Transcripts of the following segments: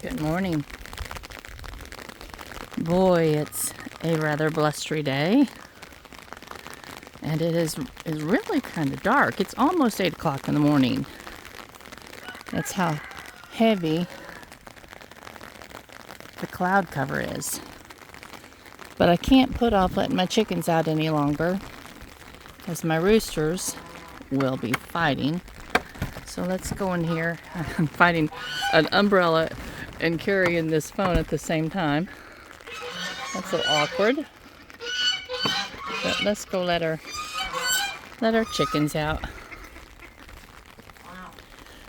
Good morning. Boy, it's a rather blustery day. And it is really kind of dark. It's almost 8 o'clock in the morning. That's how heavy the cloud cover is. But I can't put off letting my chickens out any longer, because my roosters will be fighting. So let's go in here. I'm fighting an umbrella and carrying this phone at the same time. That's a little awkward. But let's go let our chickens out.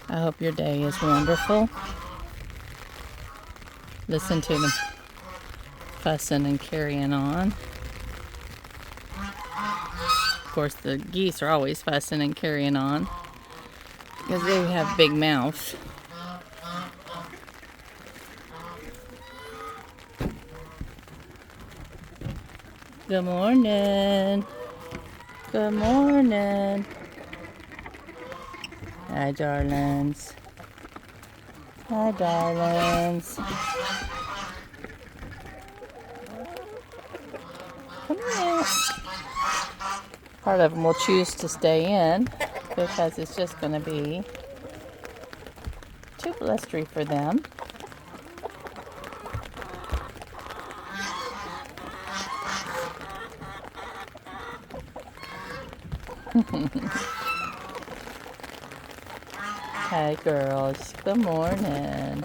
I hope your day is wonderful. Listen to them fussing and carrying on. Of course, the geese are always fussing and carrying on because they have big mouths. Good morning. Good morning. Hi, darlings. Hi, darlings. Come here. Part of them will choose to stay in because it's just going to be too blustery for them. Hi, girls. Good morning.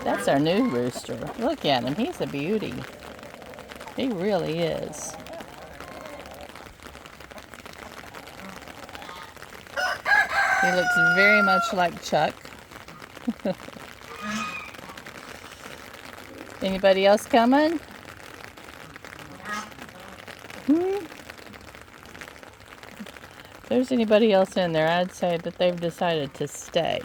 That's our new rooster. Look at him. He's a beauty. He really is. He looks very much like Chuck. Anybody else coming? If there's anybody else in there, I'd say that they've decided to stay.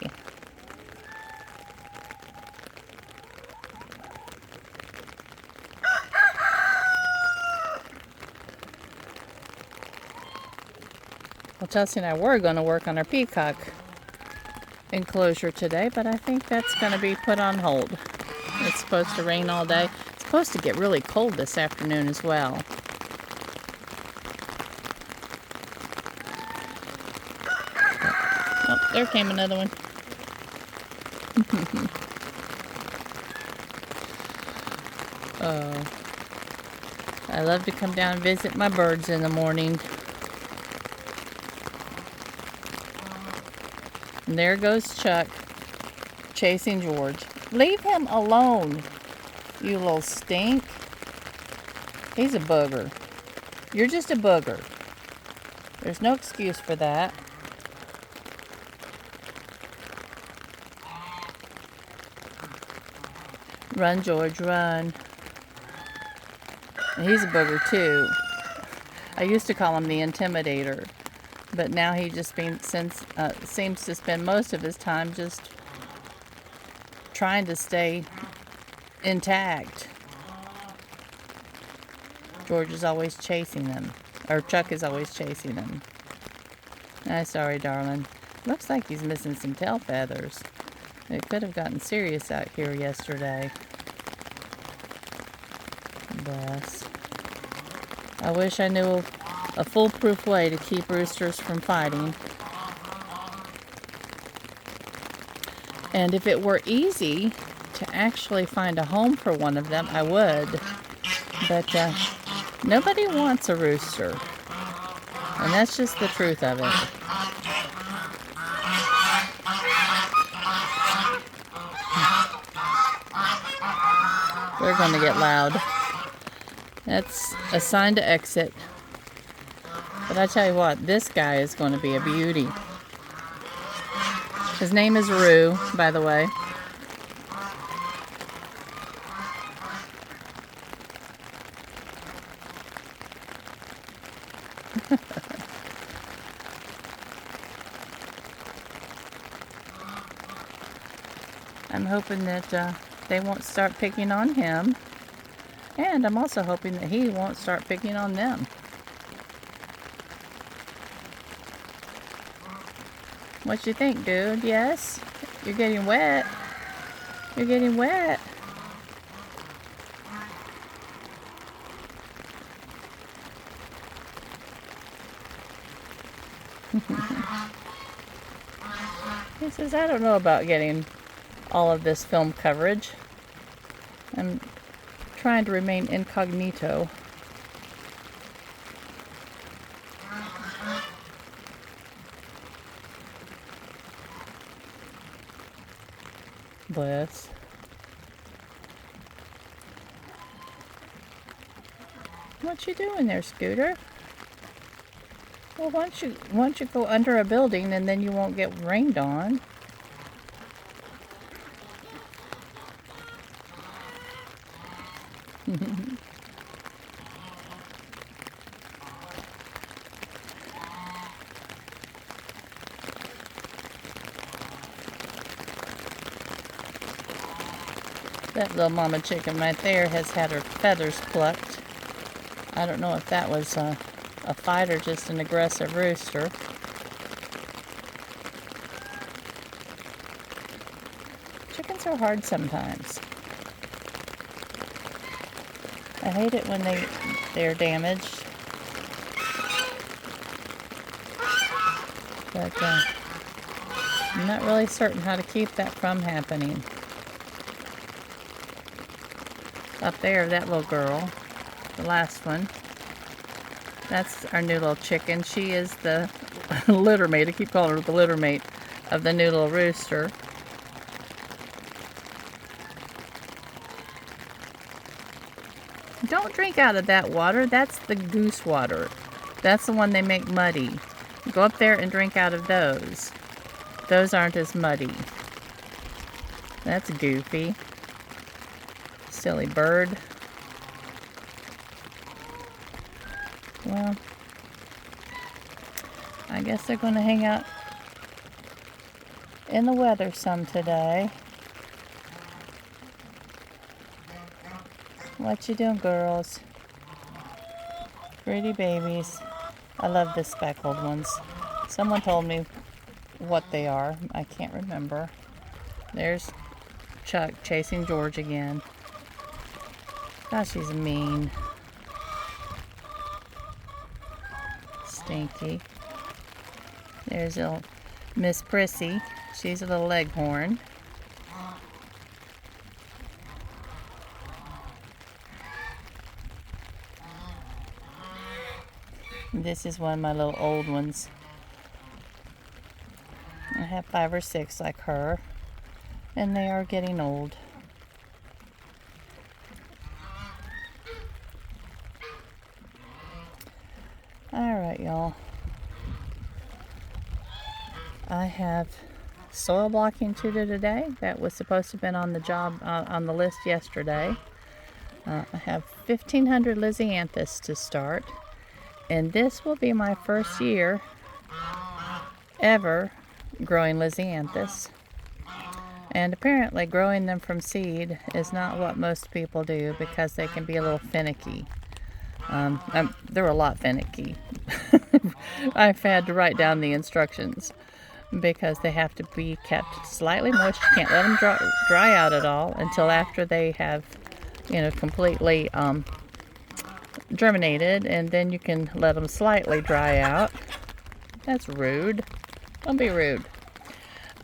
Well, Chelsea and I were going to work on our peacock enclosure today, but I think that's going to be put on hold. It's supposed to rain all day. It's supposed to get really cold this afternoon as well. Oh, there came another one. Oh, I love to come down and visit my birds in the morning. And there goes Chuck chasing George. Leave him alone, you little stink. He's a booger. You're just a booger. There's no excuse for that. Run, George, run. And he's a booger too. I used to call him the Intimidator, but now he just seems to spend most of his time just trying to stay intact. George is always chasing him, or Chuck is always chasing him. I'm sorry, darling. Looks like he's missing some tail feathers. It could have gotten serious out here yesterday. Bless. I wish I knew a foolproof way to keep roosters from fighting. And if it were easy to actually find a home for one of them, I would. But nobody wants a rooster. And that's just the truth of it. We're going to get loud. That's a sign to exit. But I tell you what, this guy is going to be a beauty. His name is Rue, by the way. I'm hoping that they won't start picking on him. And I'm also hoping that he won't start picking on them. What you think, dude? Yes? You're getting wet. You're getting wet. He says, I don't know about getting all of this film coverage. I'm trying to remain incognito. Bless. What you doing there, Scooter? Well, once you go under a building, and then you won't get rained on. That little mama chicken right there has had her feathers plucked. I don't know if that was a fight or just an aggressive rooster. Chickens are hard sometimes. I hate it when they're damaged. But I'm not really certain how to keep that from happening. Up there, that little girl, the last one, that's our new little chicken. She is the litter mate. I keep calling her the litter mate of the new little rooster. Don't drink out of that water. That's the goose water. That's the one they make muddy. Go up there and drink out of those. Those aren't as muddy. That's goofy. Silly bird. Well, I guess they're going to hang out in the weather some today. What you doing, girls? Pretty babies. I love the speckled ones. Someone told me what they are. I can't remember. There's Chuck chasing George again. Gosh, she's mean. Stinky. There's little Miss Prissy. She's a little leghorn. This is one of my little old ones. I have 5 or 6 like her, and they are getting old. Alright, y'all. I have soil blocking to do today. That was supposed to have been on the job, on the list yesterday. I have 1,500 lisianthus to start. And this will be my first year ever growing lisianthus. And apparently growing them from seed is not what most people do because they can be a little finicky. They're a lot finicky. I've had to write down the instructions because they have to be kept slightly moist. You can't let them dry out at all until after they have, completely germinated, and then you can let them slightly dry out. That's rude. Don't be rude.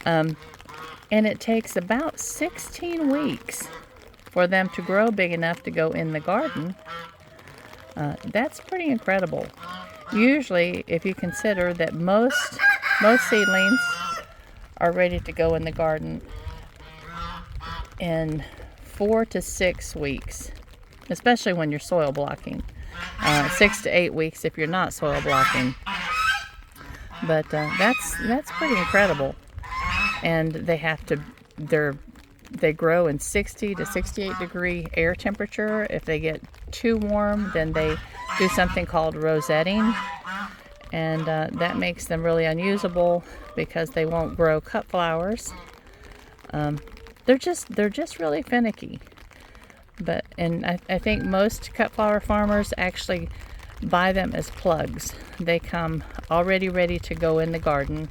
And it takes about 16 weeks for them to grow big enough to go in the garden. That's pretty incredible. Usually, if you consider that most seedlings are ready to go in the garden in 4 to 6 weeks, especially when you're soil blocking. 6 to 8 weeks if you're not soil blocking. But that's pretty incredible. And they grow in 60 to 68 degree air temperature. If they get too warm, then they do something called rosetting, and that makes them really unusable because they won't grow cut flowers. They're just really finicky. And I think most cut flower farmers actually buy them as plugs. They come already ready to go in the garden,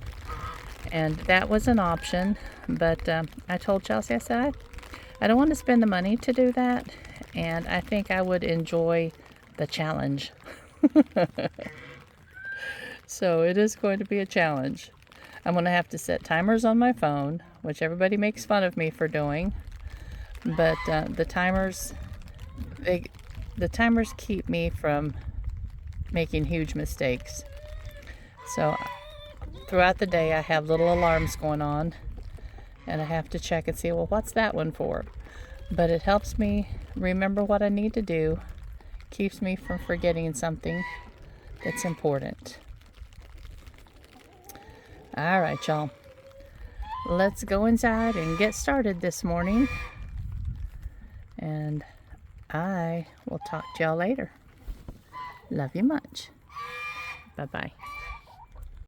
and that was an option. But I told Chelsea, I said, I don't want to spend the money to do that, and I think I would enjoy the challenge. So it is going to be a challenge. I'm going to have to set timers on my phone, which everybody makes fun of me for doing. But the timers keep me from making huge mistakes. So throughout the day, I have little alarms going on, and I have to check and see, well, what's that one for? But it helps me remember what I need to do, keeps me from forgetting something that's important. All right, y'all. Let's go inside and get started this morning. And I will talk to y'all later. Love you much. Bye-bye.